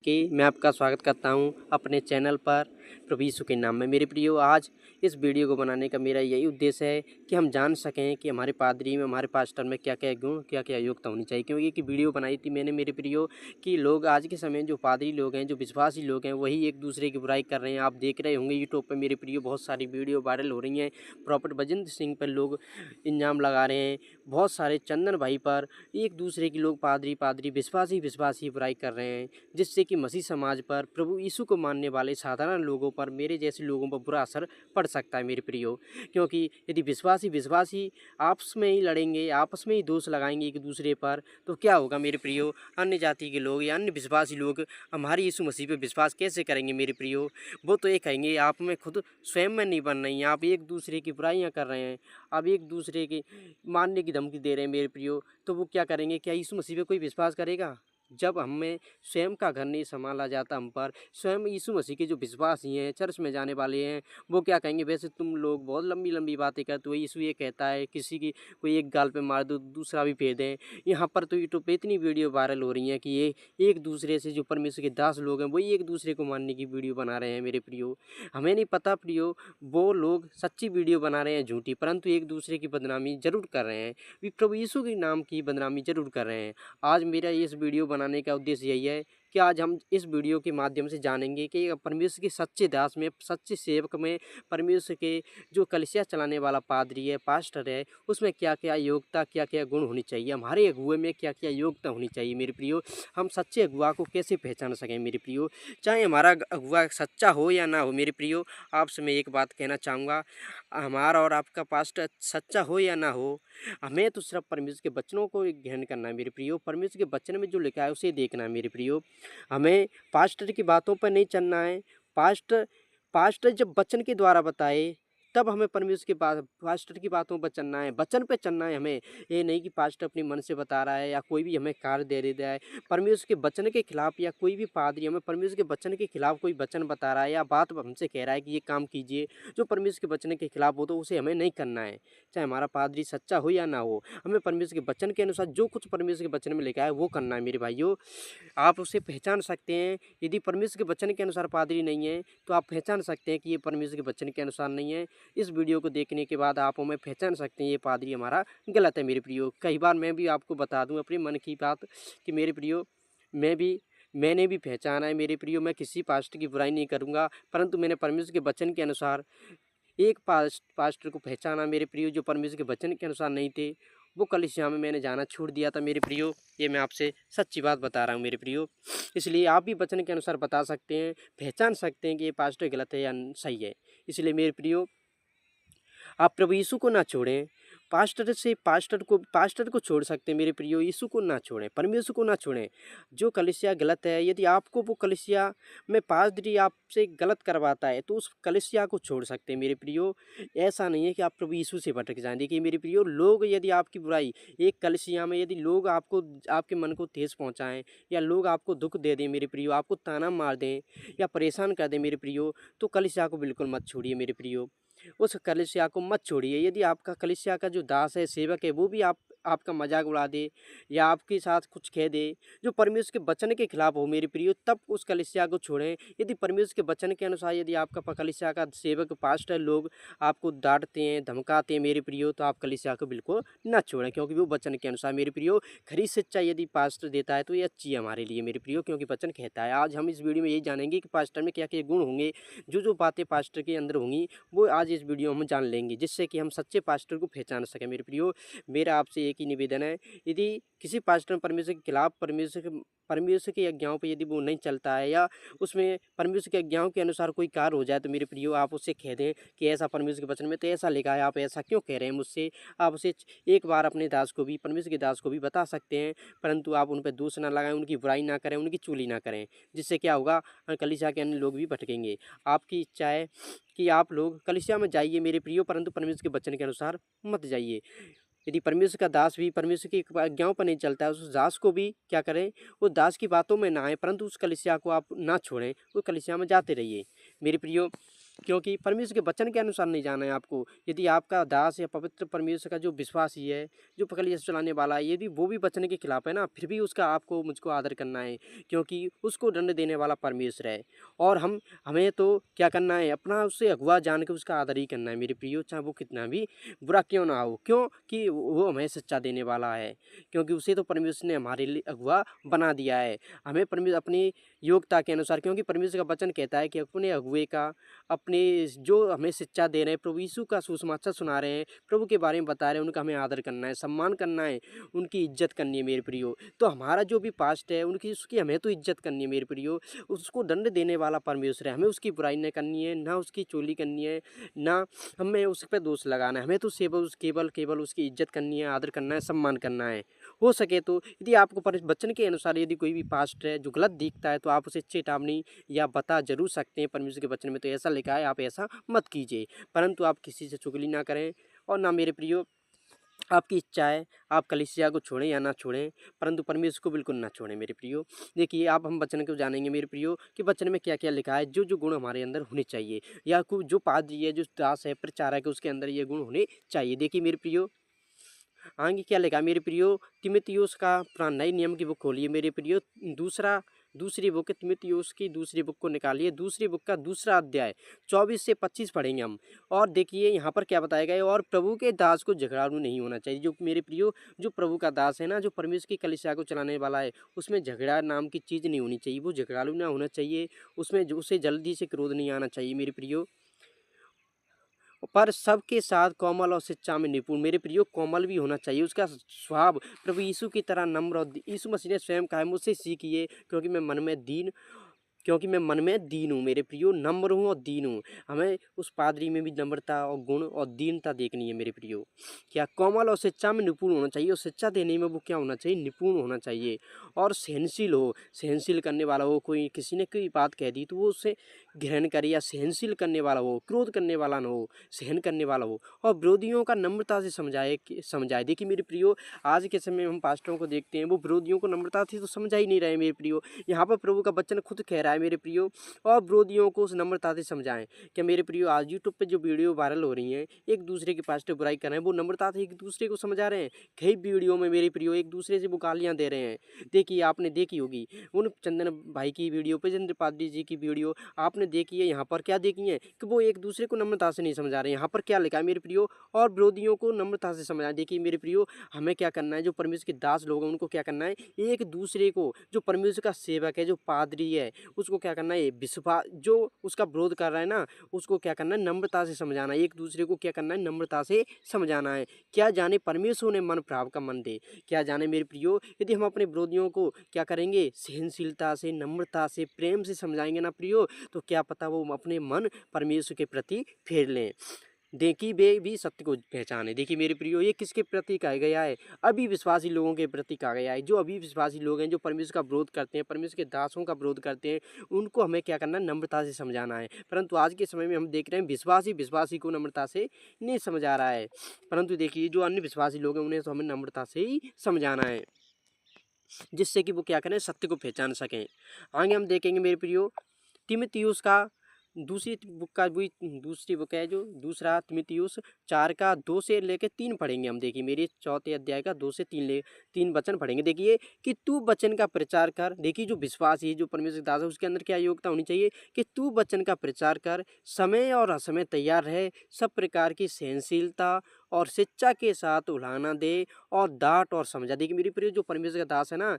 कि मैं आपका स्वागत करता हूं अपने चैनल पर प्रभु यीशु के नाम में। मेरे प्रियो, आज इस वीडियो को बनाने का मेरा यही उद्देश्य है कि हम जान सकें कि हमारे पादरी में, हमारे पास्टर में क्या क्या गुण, क्या क्या योग्यता होनी चाहिए। क्योंकि एक वीडियो बनाई थी मैंने मेरे प्रियो कि लोग आज के समय जो पादरी लोग हैं, जो विश्वासी लोग हैं, वही एक दूसरे की बुराई कर रहे हैं। आप देख रहे होंगे यूट्यूब पर मेरे प्रियो बहुत सारी वीडियो वायरल हो रही हैं। प्रॉफेट बजिंद्र सिंह पर लोग इल्ज़ाम लगा रहे हैं, बहुत सारे चंदन भाई पर एक दूसरे के लोग पादरी विश्वासी बुराई कर रहे हैं, जिससे कि मसीह समाज पर, प्रभु यीशु को मानने वाले साधारण लोगों पर, मेरे जैसे लोगों पर बुरा असर पड़ सकता है मेरे प्रियो। क्योंकि यदि विश्वासी आपस में ही लड़ेंगे, आपस में ही दोष लगाएंगे एक दूसरे पर, तो क्या होगा मेरे प्रियो? अन्य जाति के लोग या अन्य विश्वासी लोग हमारे यीशु मसीह पर विश्वास कैसे करेंगे मेरे प्रियो? वो तो ये कहेंगे आप में खुद स्वयं में नहीं बन रही हैं, आप एक दूसरे की बुराइयाँ कर रहे हैं, आप एक दूसरे के मारने की धमकी दे रहे हैं मेरे प्रियो। तो वो क्या करेंगे? क्या यीशु मसीह पे कोई विश्वास करेगा? जब हमें स्वयं का घर नहीं संभाला जाता हम पर, स्वयं यीशु मसीह के जो विश्वासी हैं, चर्च में जाने वाले हैं, वो क्या कहेंगे? वैसे तुम लोग बहुत लंबी बातें करते हो, यीशु ये कहता है किसी की कोई एक गाल पे मार दो दूसरा भी फेर दें। यहाँ पर तो यूट्यूब पे इतनी वीडियो वायरल हो रही हैं कि ये एक दूसरे से, जो परमेश्वर के दास लोग हैं, वही एक दूसरे को मारने की वीडियो बना रहे हैं मेरे प्रियो। हमें नहीं पता प्रियो, वो लोग सच्ची वीडियो बना रहे हैं झूठी, परंतु एक दूसरे की बदनामी जरूर कर रहे हैं, प्रभु यीशु के नाम की बदनामी जरूर कर रहे हैं। आज मेरा इस वीडियो बनाने का उद्देश्य यही है कि आज हम इस वीडियो के माध्यम से जानेंगे कि परमेश्वर के सच्चे दास में, सच्चे सेवक में, परमेश्वर के जो कलीसिया चलाने वाला पादरी है, पास्टर है, उसमें क्या क्या योग्यता, क्या क्या गुण होनी चाहिए, हमारे अगुए में क्या क्या योग्यता होनी चाहिए मेरे प्रियो। हम सच्चे अगुआ को कैसे पहचान सकें मेरे प्रियो? चाहे हमारा अगुआ सच्चा हो या ना हो मेरे प्रियो, आपसे मैं एक बात कहना चाहूँगा, हमारा और आपका पास्टर सच्चा हो या ना हो, हमें तो सिर्फ परमेश्वर के वचनों को ग्रहण करना है मेरे प्रियो। परमेश्वर के वचन में जो लिखा है उसे देखना है मेरे प्रियो। हमें पास्टर की बातों पर नहीं चलना है। पास्टर पास्टर जब वचन के द्वारा बताए, तब हमें परमेश्वर के पास्टर की बातों पर चलना है, वचन पे चलना है हमें। ये नहीं कि पास्टर अपने मन से बता रहा है या कोई भी हमें कार्य दे देता है परमेश्वर के वचन के खिलाफ, या कोई भी पादरी हमें परमेश्वर के वचन के खिलाफ कोई वचन बता रहा है या बात हमसे कह रहा है कि ये काम कीजिए, जो परमेश्वर के वचन के खिलाफ हो, तो उसे हमें नहीं करना है। चाहे हमारा पादरी सच्चा हो या ना हो, हमें परमेश्वर के वचन के अनुसार जो कुछ परमेश्वर के वचन में लिखा है वो करना है मेरे भाइयों। आप उसे पहचान सकते हैं। यदि परमेश्वर के वचन के अनुसार पादरी नहीं है, तो आप पहचान सकते हैं कि ये परमेश्वर के वचन के अनुसार नहीं है। इस वीडियो को देखने के बाद आप हमें पहचान सकते हैं ये पादरी हमारा गलत है मेरे प्रियो। कई बार मैं भी आपको बता दूं अपने मन की बात कि मेरे प्रियो, मैंने भी पहचाना है मेरे प्रियो। मैं किसी पास्टर की बुराई नहीं करूंगा, परंतु मैंने परमेश्वर के वचन के अनुसार एक पास्टर को पहचाना मेरे प्रियो, जो परमेश्वर के वचन के अनुसार नहीं थे। वो कलीसिया में मैंने जाना छोड़ दिया था मेरे प्रियो। ये मैं आपसे सच्ची बात बता रहा हूँ मेरे प्रियो। इसलिए आप भी वचन के अनुसार बता सकते हैं, पहचान सकते हैं कि ये पास्टर गलत है या सही है। इसलिए मेरे प्रियो, आप प्रभु यीशु को ना छोड़ें। पास्टर को छोड़ सकते हैं मेरे प्रियो, यीशु को ना छोड़ें, परमेश्वर को ना छोड़ें। जो कलीसिया गलत है, यदि आपको वो कलीसिया में पादरी आपसे गलत करवाता है, तो उस कलीसिया को छोड़ सकते हैं मेरे प्रियो। ऐसा नहीं है कि आप प्रभु यीशु से भटक जाएं। देखिए मेरे प्रियो, लोग यदि आपकी बुराई, एक कलीसिया में यदि लोग आपको, आपके मन को ठेस पहुँचाएँ, या लोग आपको दुःख दे दें मेरे प्रियो, आपको ताना मार दें या परेशान कर दें मेरे प्रियो, तो कलीसिया को बिल्कुल मत छोड़िए मेरे प्रियो। उस कलीसिया को मत छोड़िए। यदि आपका कलीसिया का जो दास है, सेवक है, वो भी आपका मजाक उड़ा दे या आपके साथ कुछ कह दे जो परमेश्वर के वचन के खिलाफ हो मेरे प्रियो, तब उस कलीसिया को छोड़ें। यदि परमेश्वर के वचन के अनुसार यदि आपका कलीसिया का सेवक, पास्टर लोग आपको डांटते हैं, धमकाते हैं मेरे प्रियो, तो आप कलीसिया को बिल्कुल ना छोड़ें, क्योंकि वो वचन के अनुसार मेरे प्रियो खरी शिक्षा यदि पास्टर देता है तो ये अच्छी है हमारे लिए मेरे प्रियो, क्योंकि वचन कहता है। आज हम इस वीडियो में यही जानेंगे कि पास्टर में क्या क्या गुण होंगे, जो बातें पास्टर के अंदर होंगी वो आज इस वीडियो में जान लेंगे, जिससे कि हम सच्चे पास्टर को पहचान सकें मेरे प्रियो। मेरा आपसे एक ही निवेदन है, यदि किसी पास्टर में परमेश्वर के खिलाफ, परमेश्वर की आज्ञाओं पे यदि वो नहीं चलता है, या उसमें परमेश्वर की आज्ञाओं के अनुसार कोई कार्य हो जाए, तो मेरे प्रियो आप उससे कह दें कि ऐसा परमेश्वर के वचन में तो ऐसा लिखा है, आप ऐसा क्यों कह रहे हैं मुझसे। आप उसे एक बार अपने दास को भी, परमेश्वर के दास को भी बता सकते हैं, परंतु आप उन पर दोष ना लगाएं, उनकी बुराई ना करें, उनकी चुगली ना करें, जिससे क्या होगा, कलीसिया के अन्य लोग भी भटकेंगे। आपकी इच्छा है कि आप लोग कलीसिया में जाइए मेरे प्रियो, परंतु परमेश्वर के वचन के अनुसार मत जाइए। यदि परमेश्वर का दास भी परमेश्वर की आज्ञाओं पर नहीं चलता है, उस दास को भी क्या करें, वो दास की बातों में ना आए, परंतु उस कलीसिया को आप ना छोड़ें, वो कलीसिया में जाते रहिए मेरे प्रियो। क्योंकि परमेश्वर के वचन के अनुसार नहीं जाना है आपको। यदि आपका दास या पवित्र परमेश्वर का जो विश्वासी है, जो कलीसिया चलाने वाला है, यदि वो भी वचन के खिलाफ है ना, फिर भी उसका आपको मुझको आदर करना है, क्योंकि उसको दंड देने वाला परमेश्वर है। और हमें तो क्या करना है, अपना उससे अगुआ जान के उसका आदर ही करना है मेरे प्रियो, चाहे वो कितना भी बुरा क्यों ना हो, क्योंकि वो हमें सच्चा देने वाला है, क्योंकि उसे तो परमेश्वर ने हमारे लिए अगुआ बना दिया है। हमें परमेश्वर अपनी योग्यता के अनुसार, क्योंकि परमेश्वर का वचन कहता है कि अपने अगुए का, अपने जो हमें शिक्षा दे रहे हैं, प्रभु यीशु का सुसमाचार सुना रहे हैं, प्रभु के बारे में बता रहे हैं, उनका हमें आदर करना है, सम्मान करना है, उनकी इज्जत करनी है मेरे प्रियो। तो हमारा जो भी पास्ट है उनकी, उसकी हमें तो इज्जत करनी है मेरे प्रियो। उसको दंड देने वाला परमेश्वर है, हमें उसकी बुराई नहीं करनी है, ना उसकी चोली करनी है, ना हमें उस पर दोष लगाना है। हमें तो केवल केवल उसकी इज्जत करनी है, आदर करना है, सम्मान करना है। हो सके तो यदि आपको वचन के अनुसार यदि कोई भी पास्ट है जो गलत दिखता है, तो आप उसे चेतावनी या बता जरूर सकते हैं। परमेश्वर के वचन में तो ऐसा लिखा है, आप ऐसा मत कीजिए, परंतु आप किसी से चुगली ना करें। और ना मेरे प्रियो, आपकी इच्छा है आप कलीसिया को छोड़ें या ना छोड़ें, परंतु परमेश्वर को बिल्कुल ना छोड़ें मेरे प्रियो। देखिए, आप हम वचन को जानेंगे मेरे प्रियो कि वचन में क्या क्या लिखा है, जो जो गुण हमारे अंदर होने चाहिए, या जो पादरी है, जो दास है, प्रचारक है, उसके अंदर ये गुण होने चाहिए। देखिए मेरे प्रियो, आगे क्या लिखा मेरे प्रियो, तिमुथियुस का पुराना नए नियम की बुक खोलिए मेरे प्रियो, दूसरी बुक है तिमुथियुस की, दूसरी बुक को निकालिए, दूसरी बुक का दूसरा अध्याय 24 से 25 पढ़ेंगे हम। और देखिए यहाँ पर क्या बताया गया है, और प्रभु के दास को झगड़ालू नहीं होना चाहिए। जो मेरे प्रियो, जो प्रभु का दास है ना, जो परमेश्वर की कलीसिया को चलाने वाला है, उसमें झगड़ा नाम की चीज़ नहीं होनी चाहिए, वो झगड़ालू ना होना चाहिए, उसमें उसे जल्दी से क्रोध नहीं आना चाहिए मेरे प्रियो, पर सबके साथ कोमल और शिक्षा में निपुण। मेरे प्रियो, कोमल भी होना चाहिए, उसका स्वभाव प्रभु यीशु की तरह नम्र, और यीशु मसीह ने स्वयं कहा है, मुझसे सीखिए क्योंकि मैं मन में दीन हूँ मेरे प्रियो, नम्र हूँ और दीन हूँ। हमें उस पादरी में भी नम्रता और गुण और दीनता देखनी है मेरे प्रियो। क्या कोमल और शिक्षा में निपुण होना चाहिए, और शिक्षा देने में वो क्या होना चाहिए, निपुण होना चाहिए। और सहनशील हो, सहनशील करने वाला हो, कोई किसी ने कोई बात कह दी तो वो उससे ग्रहण करे, या सहनशील करने वाला हो, क्रोध करने वाला न हो, सहन करने वाला हो, और विरोधियों का नम्रता से समझाए। देखिए मेरे प्रियो, आज के समय में हम पास्टरों को देखते हैं, वो विरोधियों को नम्रता से तो समझा ही नहीं रहे मेरे प्रियो। यहाँ पर प्रभु का वचन खुद कह रहा है मेरे प्रियो, और विरोधियों को उस नम्रता से समझाएं। क्या मेरे प्रियो, आज यूट्यूब पे जो वीडियो वायरल हो रही हैं, एक दूसरे के पास्टर बुराई कर रहे हैं, वो नम्रता से एक दूसरे को समझा रहे हैं? कई वीडियो में मेरे प्रियो एक दूसरे से वो गालियाँ दे रहे हैं। देखिए, आपने देखी होगी उन चंदन भाई की वीडियो, पेजेंद्र पादरी जी की वीडियो आपने देखी है। यहाँ पर क्या देखी है कि वो एक दूसरे को नम्रता से नहीं समझा रहे। यहाँ पर क्या लिखा है मेरे प्रियो, और विरोधियों को नम्रता से समझा। देखिए मेरे प्रियो, हमें क्या करना है, जो परमेश्वर के दास लोग हैं उनको क्या करना है, एक दूसरे को, जो परमेश्वर का सेवक है, जो पादरी है, उसको क्या करना है, विश्वास, जो उसका विरोध कर रहा है ना, उसको क्या करना है, नम्रता से समझाना है। एक दूसरे को क्या करना है, नम्रता से समझाना है। क्या जाने परमेश्वर ने मन प्राव का मन दे, क्या जाने मेरे प्रियो, यदि हम अपने विरोधियों को क्या करेंगे, सहनशीलता से, नम्रता से, प्रेम से समझाएंगे ना प्रियो, तो क्या पता वो अपने मन परमेश्वर के प्रति फेर लें। देखिए, वे भी सत्य को पहचाने। देखिए मेरे प्रियो, ये किसके प्रति कहा गया है, अविश्वासी लोगों के प्रति कहा गया है। जो अविश्वासी लोग हैं, जो परमेश्वर का विरोध करते हैं, परमेश्वर के दासों का विरोध करते हैं, उनको हमें क्या करना है, नम्रता से समझाना है। परंतु आज के समय में हम देख रहे हैं, विश्वासी को नम्रता से नहीं समझा रहा है। परंतु देखिए, जो अन्य विश्वासी लोग हैं, उन्हें तो हमें नम्रता से ही समझाना है, जिससे कि वो क्या करें, सत्य को पहचान सकें। आगे हम देखेंगे मेरे प्रियो, तिमुथियुस का दूसरी बुक है, जो दूसरा तिमुथियुस 4 का 2 से लेकर 3 पढ़ेंगे हम। देखिए मेरे चौथे अध्याय का 2 से 3 वचन पढ़ेंगे। देखिए कि तू वचन का प्रचार कर। देखिए जो विश्वास है, जो परमेश्वर दास है, उसके अंदर क्या योग्यता होनी चाहिए कि तू वचन का प्रचार कर, समय और असमय तैयार रहे, सब प्रकार की सहनशीलता और शिक्षा के साथ उलाहना दे, और डांट और समझा। देखिए मेरी प्रिय, जो परमेश्वर का दास है ना,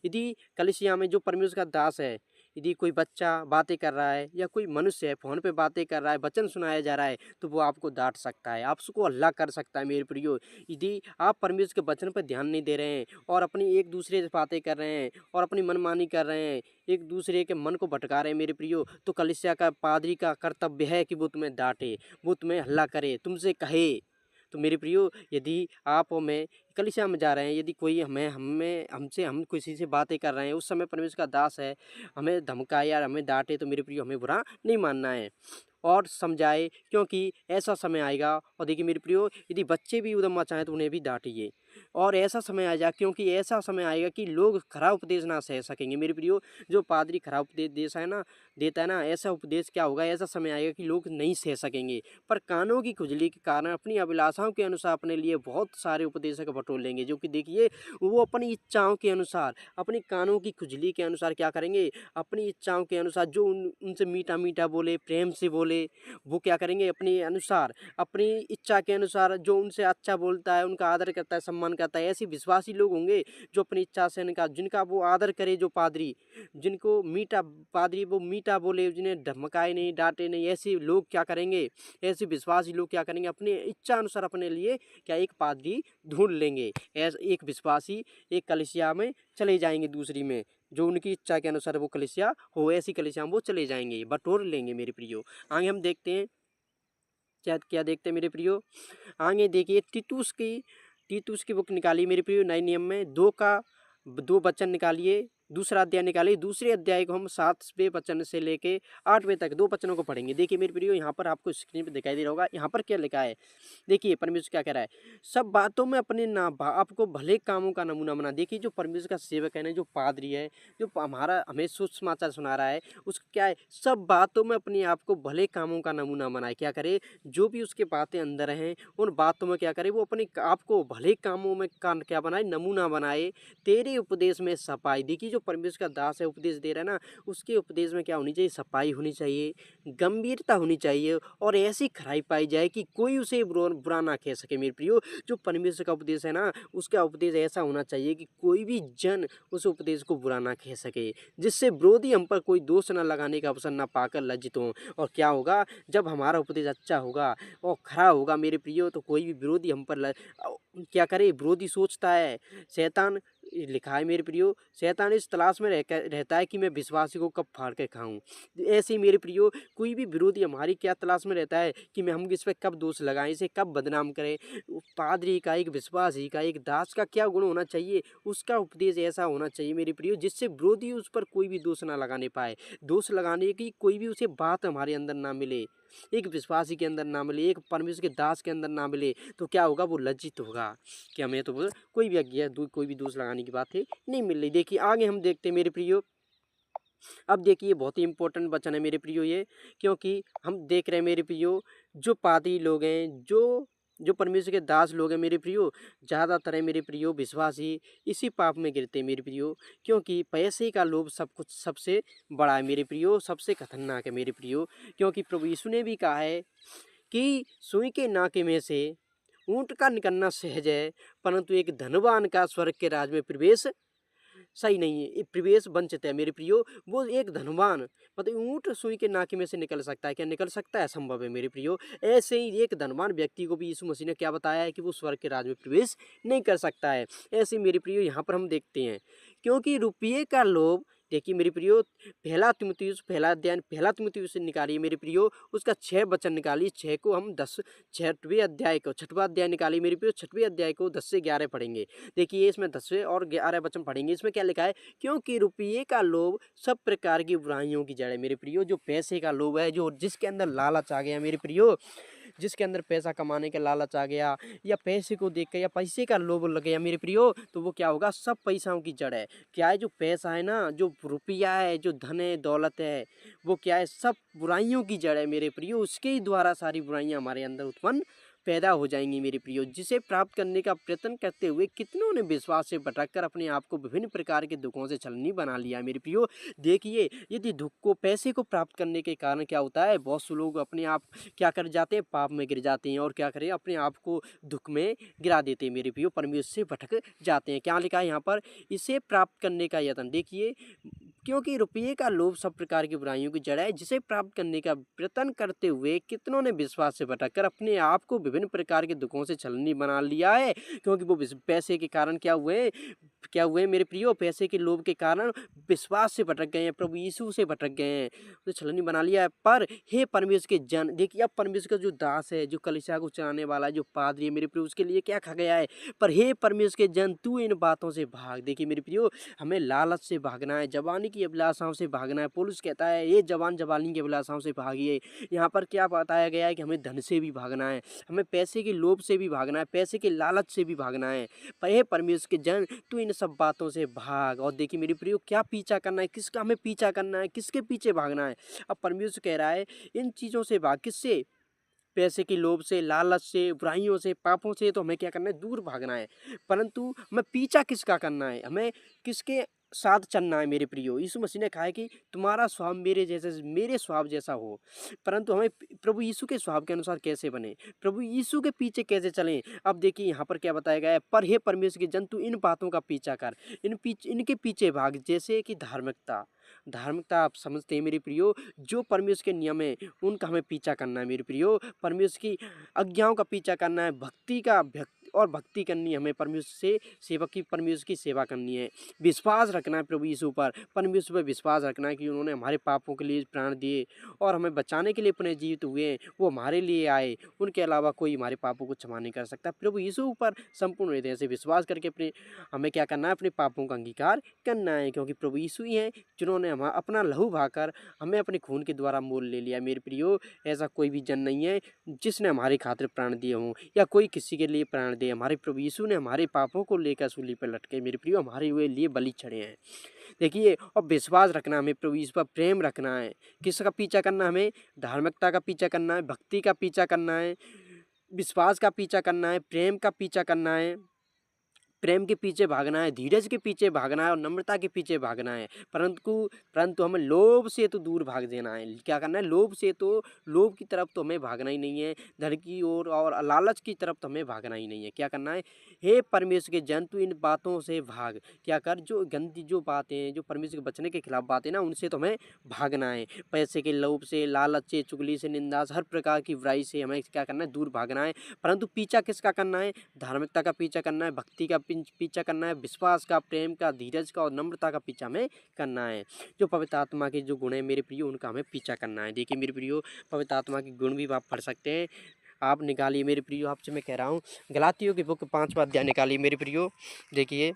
यदि कलीसिया में जो परमेश्वर का दास है, यदि कोई बच्चा बातें कर रहा है, या कोई मनुष्य है फ़ोन पे बातें कर रहा है, वचन सुनाया जा रहा है, तो वो आपको डांट सकता है, आप उसको हल्ला कर सकता है मेरे प्रियो। यदि आप परमेश्वर के वचन पर ध्यान नहीं दे रहे हैं, और अपनी एक दूसरे से बातें कर रहे हैं, और अपनी मनमानी कर रहे हैं, एक दूसरे के मन को भटका रहे हैं मेरे प्रियो, तो कलीसिया का पादरी का कर्तव्य है कि वो तुम्हें डांटे, वो तुम्हें हल्ला करे, तुमसे कहे। तो मेरे प्रियो, यदि आप और मैं कलीसिया में जा रहे हैं, यदि कोई हम किसी से बातें कर रहे हैं, उस समय परमेश्वर का दास है, हमें धमकाए या हमें डांटे, तो मेरे प्रियो हमें बुरा नहीं मानना है, और समझाए, क्योंकि ऐसा समय आएगा। और देखिए मेरे प्रियो, यदि बच्चे भी उदम मचाएं तो उन्हें भी डांटिए। और ऐसा समय आ जाए, क्योंकि ऐसा समय आएगा कि लोग खरा उपदेश ना सह सकेंगे मेरे प्रियो। जो पादरी खरा उपदेश देता है ना, ऐसा उपदेश क्या होगा, ऐसा समय आएगा कि लोग नहीं सह सकेंगे। पर कानों की खुजली के कारण अपनी अभिलाषाओं के अनुसार अपने लिए बहुत सारे उपदेशक बटोर लेंगे, जो कि देखिए वो अपनी इच्छाओं के अनुसार, अपनी कानों की खुजली के अनुसार क्या करेंगे, अपनी इच्छाओं के अनुसार जो उनसे मीठा मीठा बोले, प्रेम से बोले, वो क्या करेंगे अपने अनुसार, अपनी इच्छा के अनुसार जो उनसे अच्छा बोलता है, उनका आदर करता है, सम्मान करता है। ऐसे विश्वासी लोग होंगे जो अपनी इच्छा से जिनका वो आदर करे, जो पादरी जिनको मीठा पादरी वो मीठा बोले, जिन्हें धमकाए नहीं, डांटे नहीं, ऐसे लोग क्या करेंगे, ऐसे विश्वासी लोग क्या करेंगे, अपने इच्छा अनुसार अपने लिए क्या एक पादरी ढूंढ लेंगे। एक विश्वासी एक कलीसिया में चले जाएंगे, दूसरी में जो उनकी इच्छा के अनुसार वो कलीसिया हो, ऐसी कलीसिया में वो चले जाएंगे, बटोर लेंगे मेरे प्रियो। आगे हम देखते हैं क्या क्या देखते हैं मेरे प्रियो। आगे देखिए तीतुस की बुक निकालिए मेरे प्रियो, नए नियम में दो वचन निकालिए, दूसरा अध्याय निकालिए। दूसरे अध्याय को हम 7वें वचन से लेके 8वें तक 2 वचनों को पढ़ेंगे। देखिए मेरे प्रियो, यहाँ पर आपको स्क्रीन पर दिखाई दे रहा होगा, यहाँ पर क्या लिखा है। देखिए परमेश्वर क्या कह रहा है, सब बातों में अपने आपको भले कामों का नमूना बना। देखिए जो परमेश्वर का सेवक है ना, जो पादरी है, जो हमें सुसमाचार सुना रहा है, उसका क्या है, सब बातों में अपने आप को भले कामों का नमूना बनाए। क्या करे, जो भी उसके बातें अंदर हैं उन बातों में क्या करे, वो अपने आप को भले कामों में क्या बनाए, नमूना बनाए। तेरे उपदेश में सफाई। देखिए जो परमेश्वर का दास है उपदेश दे रहा है ना, उसके उपदेश में क्या होनी चाहिए, सफाई होनी चाहिए, गंभीरता होनी चाहिए, और ऐसी खराई पाई जाए कि कोई उसे बुरा ना कह सके मेरे प्रियो। जो परमेश्वर का उपदेश है ना, उसका उपदेश ऐसा होना चाहिए कि कोई भी जन उस उपदेश को बुरा ना कह सके, जिससे विरोधी हम पर कोई दोष न लगाने का अवसर ना पाकर लज्जित हों। और क्या होगा, जब हमारा उपदेश अच्छा होगा और खरा होगा मेरे प्रियो, तो कोई भी विरोधी हम पर क्या करे, विरोधी सोचता है, शैतान लिखा है मेरे प्रियो, शैतान इस तलाश में रहता है कि मैं विश्वासी को कब फाड़ के खाऊं। ऐसे ही मेरे प्रियो, कोई भी विरोधी हमारी क्या तलाश में रहता है कि हम इस पर कब दोष लगाएं, इसे कब बदनाम करें। पादरी का, एक विश्वासी का, एक दास का क्या गुण होना चाहिए, उसका उपदेश ऐसा होना चाहिए मेरे प्रियो, जिससे विरोधी उस पर कोई भी दोष ना लगाने पाए, दोष लगाने की कोई भी उसे बात हमारे अंदर ना मिले, एक विश्वासी के अंदर ना मिले, एक परमेश्वर के दास के अंदर ना मिले, तो क्या होगा, वो लज्जित होगा कि हमें तो कोई भी अज्ञा कोई भी दोष लगाने की बात है नहीं मिल रही। देखिए आगे हम देखते हैं मेरे प्रियो। अब देखिए बहुत ही इंपॉर्टेंट वचन है मेरे प्रियो ये, क्योंकि हम देख रहे हैं मेरे प्रियो, जो पादी लोग हैं, जो परमेश्वर के दास लोग हैं मेरे प्रियो, ज़्यादातर है मेरे प्रियो विश्वासी इसी पाप में गिरते हैं मेरे प्रियो। क्योंकि पैसे का लोभ सब कुछ सबसे बड़ा है मेरे प्रियो, सबसे खतरनाक है मेरे प्रियो। क्योंकि प्रभु यीशु ने भी कहा है कि सुई के नाके में से ऊँट का निकलना सहज है, परंतु एक धनवान का स्वर्ग के राज में प्रवेश सही नहीं है, ये प्रवेश वंचित है मेरे प्रियो। वो एक धनवान, मतलब ऊँट सुई के नाके में से निकल सकता है, क्या निकल सकता है, असंभव है मेरे प्रियो। ऐसे ही एक धनवान व्यक्ति को भी यीशु मसीह ने क्या बताया है कि वो स्वर्ग के राज में प्रवेश नहीं कर सकता है। ऐसे मेरे प्रियो यहाँ पर हम देखते हैं, क्योंकि रुपये का लोभ। देखिए मेरे प्रियो, पहला तिमुथियुस से निकालिए मेरे प्रियो, उसका 6 वचन निकालिए, 6 को हम 6वें अध्याय निकालिए मेरे प्रियो, 6वें अध्याय को 10 से 11 पढ़ेंगे। देखिए इसमें 10वें और 11 वचन पढ़ेंगे। इसमें क्या लिखा है, क्योंकि रुपये का लोभ सब प्रकार की बुराइयों की जड़ है मेरे प्रियो। जो पैसे का लोभ है, जो जिसके अंदर लालच आ गया मेरे प्रियो, जिसके अंदर पैसा कमाने का लालच आ गया, या पैसे को देख कर या पैसे का लोभ लग गया मेरे प्रियो, तो वो क्या होगा, सब पैसाओं की जड़ है। क्या है, जो पैसा है ना, जो रुपया है, जो धन है, दौलत है, वो क्या है, सब बुराइयों की जड़ है मेरे प्रियो। उसके ही द्वारा सारी बुराइयां हमारे अंदर उत्पन्न पैदा हो जाएंगी मेरे प्रियो। जिसे प्राप्त करने का प्रयत्न करते हुए कितनों ने विश्वास से भटककर अपने आप को विभिन्न प्रकार के दुखों से छलनी बना लिया मेरे प्रियो। देखिए यदि दुख को, पैसे को प्राप्त करने के कारण क्या होता है, बहुत से लोग अपने आप क्या कर जाते हैं, पाप में गिर जाते हैं, और क्या करें, अपने आप को दुख में गिरा देते हैं मेरे प्रियो, परमेश्वर से भटक जाते हैं। क्या लिखा है यहाँ पर, इसे प्राप्त करने का यत्न। देखिए क्योंकि रुपये का लोभ सब प्रकार की बुराइयों की जड़ है, जिसे प्राप्त करने का प्रयत्न करते हुए कितनों ने विश्वास से भटककर अपने आप को विभिन्न प्रकार के दुखों से छलनी बना लिया है। क्योंकि वो पैसे के कारण क्या हुए, क्या हुए मेरे प्रियो, पैसे के लोभ के कारण विश्वास से भटक गए हैं, प्रभु यीशु से भटक गए हैं, तो छलनी बना लिया है। पर हे परमेश्वर के जन, देखिए अब परमेश्वर का जो दास है, जो कलीसिया को चलाने वाला है, जो पादरी है मेरे प्रियो, उसके लिए क्या कहा गया है, पर हे परमेश्वर के जन तू इन बातों से भाग। देखिए मेरे प्रियो, हमें लालच से भागना है, जवानी की अभिलाषाओं से भागना है। पौलुस कहता है ये जवान जवानी की अभिलाषाओं से भागिए। यहाँ पर क्या बताया गया है कि हमें धन से भी भागना है, हमें पैसे के लोभ से भी भागना है, पैसे के लालच से भी भागना है। पर हे परमेश्वर के जन तू इन सब बातों से भाग। और देखिए मेरे प्रियो, क्या पीछा करना है, किसका हमें पीछा करना है, किसके पीछे भागना है। अब परमेश्वर कह रहा है इन चीज़ों से भाग, किससे, पैसे के लोभ से, लालच से, बुराइयों से, पापों से तो हमें क्या करना है, दूर भागना है। परंतु हमें पीछा किसका करना है, हमें किसके साथ चलना है मेरे प्रियो। यीशु मसीह ने कहा है कि तुम्हारा स्वभाव मेरे स्वभाव जैसा हो। परंतु हमें प्रभु यीशु के स्वभाव के अनुसार कैसे बने, प्रभु यीशु के पीछे कैसे चलें। अब देखिए यहाँ पर क्या बताया गया है, पर हे परमेश्वर के जन तू इन बातों का पीछा कर, इनके पीछे भाग, जैसे कि धार्मिकता। धार्मिकता आप समझते हैं मेरे प्रियो, जो परमेश्वर के नियम है उनका हमें पीछा करना है मेरे प्रियो, परमेश्वर की आज्ञाओं का पीछा करना है, और भक्ति करनी है हमें, परमेश्वर से सेवक की, परमेश्वर की सेवा करनी है। विश्वास रखना है प्रभु यीशु पर, परमेश्वर पर विश्वास रखना है कि उन्होंने हमारे पापों के लिए प्राण दिए और हमें बचाने के लिए अपने जीवित हुए हैं, वो हमारे लिए आए, उनके अलावा कोई हमारे पापों को क्षमा नहीं कर सकता। प्रभु यीशु पर संपूर्ण हृदय से विश्वास करके हमें क्या करना है, अपने पापों का अंगीकार करना है, क्योंकि प्रभु यीशु ही हैं जिन्होंने हम अपना लहू बहाकर हमें अपने खून के द्वारा मोल ले लिया। मेरे प्रियो, ऐसा कोई भी जन नहीं है जिसने हमारी खातिर प्राण दिए हों या कोई किसी के लिए प्राण दे। हमारे प्रभु यीशु ने हमारे पापों को लेकर सूली पर लटके मेरे प्रियो, हमारे हुए लिए बलि चढ़े हैं। देखिए, और विश्वास रखना, हमें प्रभु यीशु पर प्रेम रखना है। किसका पीछा करना, हमें धार्मिकता का पीछा करना है, भक्ति का पीछा करना है, विश्वास का पीछा करना है, प्रेम का पीछा करना है, प्रेम के पीछे भागना है, धीरज के पीछे भागना है और नम्रता के पीछे भागना है। परंतु हमें लोभ से तो दूर भाग देना है। क्या करना है, लोभ की तरफ तो हमें भागना ही नहीं है, धन की ओर और लालच की तरफ तो हमें भागना ही नहीं है। क्या करना है, हे परमेश्वर के जन तू इन बातों से भाग। क्या कर, जो गंदी जो बातें, जो परमेश्वर के बचने के खिलाफ बातें ना, उनसे तो हमें भागना है। पैसे के लोभ से, लालच से, चुगली से, निंदा से, हर प्रकार की बुराई से हमें क्या करना है, दूर भागना है। परंतु पीछा किसका करना है, धार्मिकता का पीछा करना है, भक्ति का पीछा करना है, विश्वास का, प्रेम का, धीरज का और नम्रता का पीछा हमें करना है। जो पवित्र आत्मा के जो गुण है मेरे प्रियो, उनका हमें पीछा करना है। देखिए मेरे प्रियो, पवित्र आत्मा के गुण भी आप पढ़ सकते हैं, आप निकालिए मेरे प्रियो, आपसे मैं कह रहा हूँ, गलातियों की बुक 5वां अध्याय निकालिए मेरे प्रियो। देखिए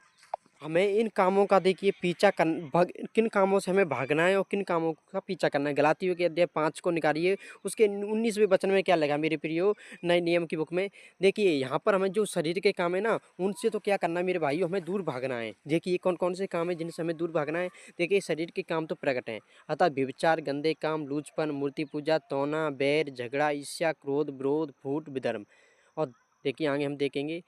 हमें इन कामों का, देखिए किन कामों से हमें भागना है और किन कामों का पीछा करना है। गलातियों के अध्याय 5 को निकालिए, उसके 19वें वचन में क्या लगा मेरे प्रियो, नए नियम की बुक में। देखिए यहाँ पर हमें जो शरीर के काम है ना, उनसे तो क्या करना है मेरे भाइयों, हमें दूर भागना है। देखिए कौन कौन से काम है जिनसे हमें दूर भागना है। देखिए शरीर के काम तो प्रकट हैं, अतः व्यभिचार, गंदे काम, लूचपन, मूर्ति पूजा, तौना, बैर, झगड़ा, ईर्ष्या, क्रोध, विरोध, फूट, विधर्म। और देखिए आगे हम देखेंगे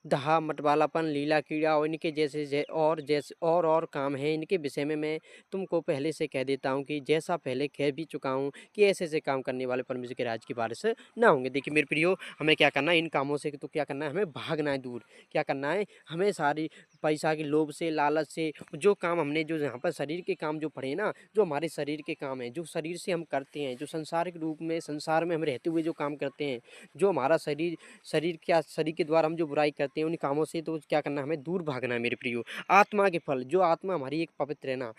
दहा, मतवालापन, लीला कीड़ा और इनके और काम हैं। इनके विषय में मैं तुमको पहले से कह देता हूँ कि जैसा पहले कह भी चुका हूँ कि ऐसे काम करने वाले परमेश्वर के राज्य की वारिस ना होंगे। देखिए मेरे प्रियो, हमें क्या करना है, इन कामों से तो क्या करना है, हमें भागना है दूर। क्या करना है, हमें सारी पैसा के लोभ से, लालच से, जो काम हमने जो यहाँ पर शरीर के काम जो पढ़े ना, जो हमारे शरीर के काम हैं, जो शरीर से हम करते हैं, जो संसार के रूप में, संसार में हम रहते हुए जो काम करते हैं, जो हमारा शरीर के द्वारा हम जो बुराई करते हैं, उन कामों से तो क्या करना है, हमें दूर भागना है मेरे प्रियो। आत्मा के फल, जो आत्मा हमारी एक पवित्र है ना,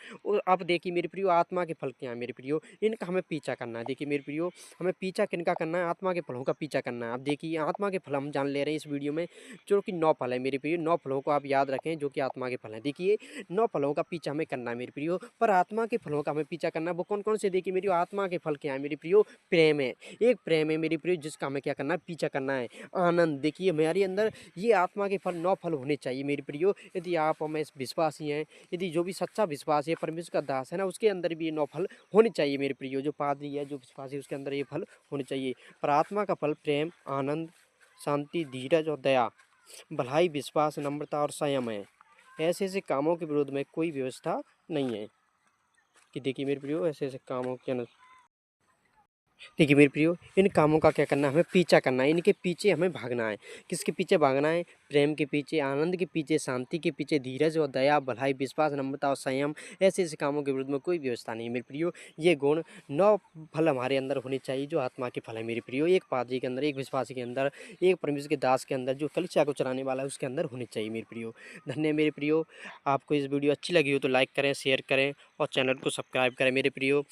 अब देखिए मेरे प्रियो, आत्मा के फल क्या है मेरे प्रियो, इनका हमें पीछा करना है। देखिए मेरे प्रियो, हमें पीछा किनका करना है, आत्मा के फलों का पीछा करना है। अब देखिए आत्मा के फल हम जान ले रहे हैं इस वीडियो में, जो कि 9 फल है मेरे प्रियो। 9 फलों को आप याद रखें जो कि आत्मा के फल हैं। देखिए 9 फलों का पीछा हमें करना है मेरे प्रियो, पर आत्मा के फलों का हमें पीछा करना है। वो कौन कौन से, देखिए मेरे आत्मा के फल क्या है मेरे प्रियो, प्रेम है, एक प्रेम है मेरे प्रियो, जिसका हमें क्या करना है, पीछा करना है। आनंद, देखिए हमारे अंदर ये आत्मा के फल 9 फल होने चाहिए मेरे प्रियो। यदि आप हमें विश्वासी हैं, यदि जो भी सच्चा विश्वास है, परमेश्वर का दास है ना, उसके अंदर भी ये 9 फल होने चाहिए मेरे प्रियो। जो पादरी है, जो विश्वासी है, उसके अंदर ये फल होने चाहिए। पर आत्मा का फल प्रेम, आनंद, शांति, धीरज और दया, भलाई, विश्वास, नम्रता और संयम है। ऐसे ऐसे कामों के विरोध में कोई व्यवस्था नहीं है। कि देखिए मेरे प्रियो, ऐसे ऐसे कामों के देखिए मेरे प्रियो, इन कामों का क्या करना है, हमें पीछा करना है, इनके पीछे हमें भागना है। किसके पीछे भागना है? प्रेम के पीछे, आनंद के पीछे, शांति के पीछे, धीरज और दया, भलाई, विश्वास, नम्रता और संयम। ऐसे-ऐसे कामों के विरुद्ध में कोई व्यवस्था नहीं है मेरे प्रियो। ये गुण 9 फल हमारे अंदर होने चाहिए जो आत्मा के फल है मेरे प्रियो। एक पादरी के अंदर, एक विश्वासी के अंदर, एक परमेश्वर के दास के अंदर, जो कलीसिया को चलाने वाला है उसके अंदर होने चाहिए मेरे प्रियो। धन्य मेरे प्रियो। आपको इस वीडियो अच्छी लगी हो तो लाइक करें, शेयर करें और चैनल को सब्सक्राइब करें मेरे प्रियो।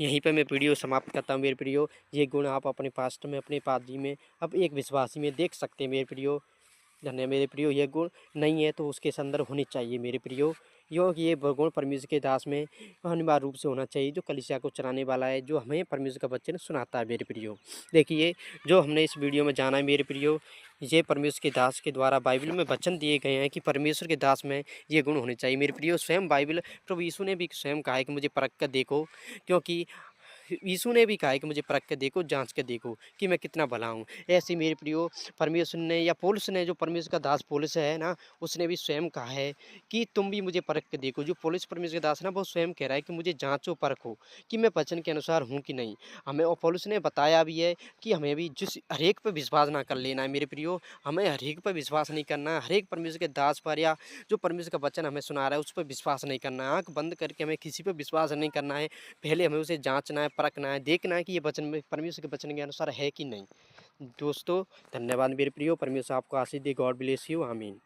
यहीं पे मैं वीडियो समाप्त करता हूँ मेरे प्रियो। ये गुण आप अपने पास्ट में, अपने पादरी में, अब एक विश्वासी में देख सकते हैं मेरे प्रियो। धन्य मेरे प्रियो, ये गुण नहीं है तो उसके अंदर होने चाहिए मेरे प्रियो। ये गुण परमेश्वर के दास में अनिवार्य रूप से होना चाहिए, जो कलीसिया को चलाने वाला है, जो हमें परमेश्वर का वचन सुनाता है मेरे प्रियो। देखिए, जो हमने इस वीडियो में जाना है मेरे प्रियो, ये परमेश्वर के दास के द्वारा बाइबल में वचन दिए गए हैं कि परमेश्वर के दास में ये गुण होने चाहिए मेरे प्रियो। स्वयं बाइबल, प्रभु यीशु ने भी स्वयं कहा है कि मुझे परख कर देखो, क्योंकि यीशु ने भी कहा है कि मुझे परख के देखो, जाँच के देखो कि मैं कितना भला हूँ। ऐसे मेरे प्रियो, परमेश्वर ने या पौलुस ने, जो परमेश्वर का दास पौलुस है ना, उसने भी स्वयं कहा है कि तुम भी मुझे परख के देखो। जो पौलुस परमेश्वर का दास है ना, वो स्वयं कह रहा है कि मुझे जाँचो परखो कि मैं वचन के अनुसार हूँ कि नहीं। हमें और पौलुस ने बताया भी है कि हमें भी जिस हरेक पे विश्वास ना कर लेना है मेरे प्रियो। हमें हरेक पे विश्वास नहीं करना है, हरेक परमेश्वर के दास पर या जो परमेश्वर का वचन हमें सुना रहा है उस पर विश्वास नहीं करना है। आँख बंद करके हमें किसी पे विश्वास नहीं करना है। पहले हमें उसे जाँचना है, परखना है, देखना है कि ये वचन में परमेश्वर के वचन के अनुसार है कि नहीं। दोस्तों, धन्यवाद मेरे प्रियो। परमेश्वर आपको आशीष दे। God bless you. आमीन।